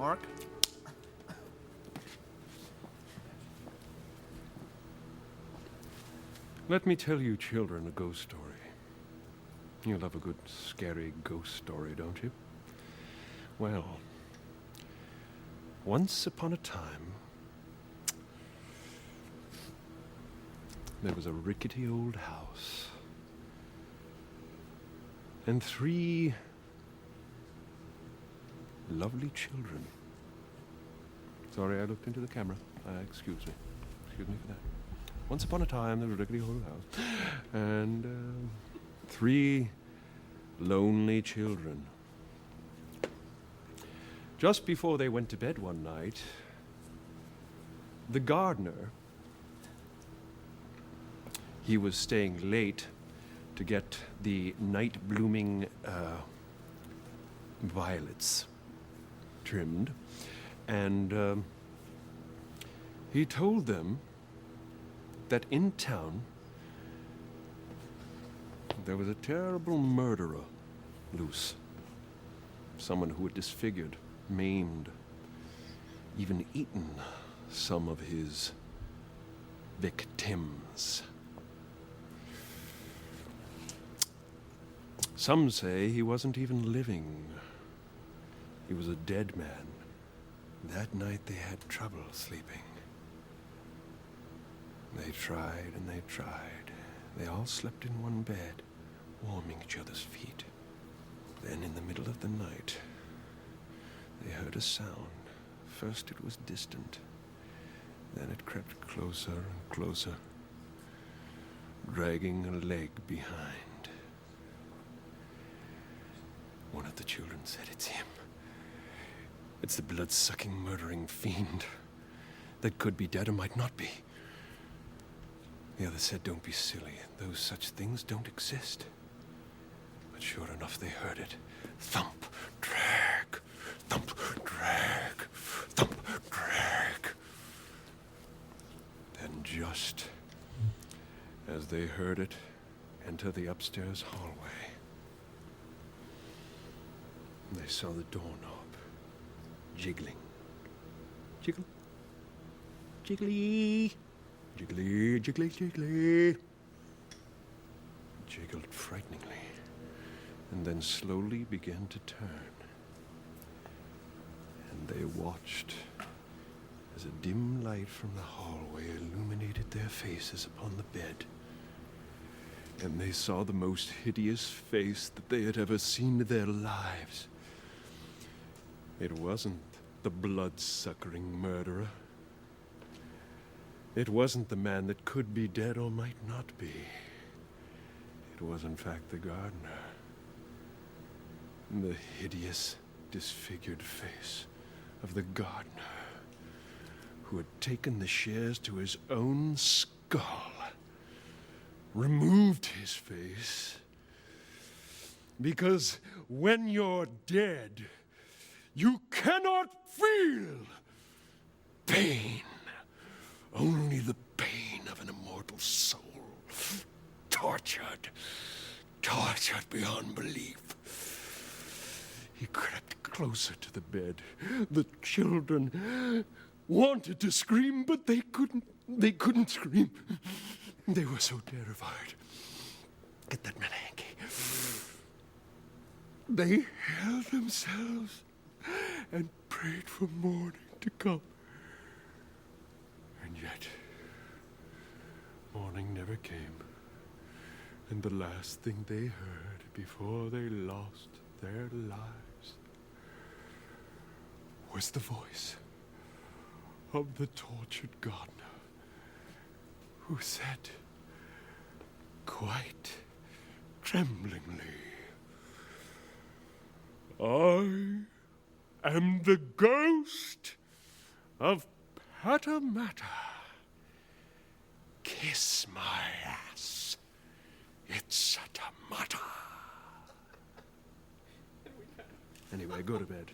Mark. Let me tell you children a ghost story. You love a good, scary ghost story, don't you? Well, once upon a time, there was a rickety old house and 3 lovely children. Sorry, I looked into the camera. Excuse me. Excuse me for that. Once upon a time, there was a rickety old house and 3 lonely children. Just before they went to bed one night, the gardener, he was staying late to get the night-blooming violets trimmed, and he told them that in town there was a terrible murderer loose. Someone who had disfigured, maimed, even eaten some of his victims. Some say he wasn't even living. He was a dead man. That night they had trouble sleeping. They tried and they tried. They all slept in one bed, warming each other's feet. Then in the middle of the night, they heard a sound. First it was distant. Then it crept closer and closer, dragging a leg behind. One of the children said, "It's him. It's the blood-sucking, murdering fiend that could be dead or might not be." The other said, "Don't be silly. Those such things don't exist." But sure enough, they heard it. Thump, drag, thump, drag, thump, drag. Then just as they heard it enter the upstairs hallway, they saw the doorknob jiggling. Jiggle, jiggly. Jiggly, jiggly, jiggly. Jiggled frighteningly, and then slowly began to turn. And they watched as a dim light from the hallway illuminated their faces upon the bed. And they saw the most hideous face that they had ever seen in their lives. It wasn't the blood-suckering murderer. It wasn't the man that could be dead or might not be. It was, in fact, the gardener. The hideous, disfigured face of the gardener who had taken the shears to his own skull, removed his face, because when you're dead, you cannot feel pain. Only the pain of an immortal soul, tortured beyond belief. He crept closer to the bed. The children wanted to scream, but they couldn't scream. They were so terrified. Get that man a hanky. They held themselves and prayed for morning to come. And yet, morning never came, and the last thing they heard before they lost their lives was the voice of the tortured gardener, who said, quite tremblingly, "I am the ghost of Matter. Kiss my ass. It's a tomato." Anyway, go to bed.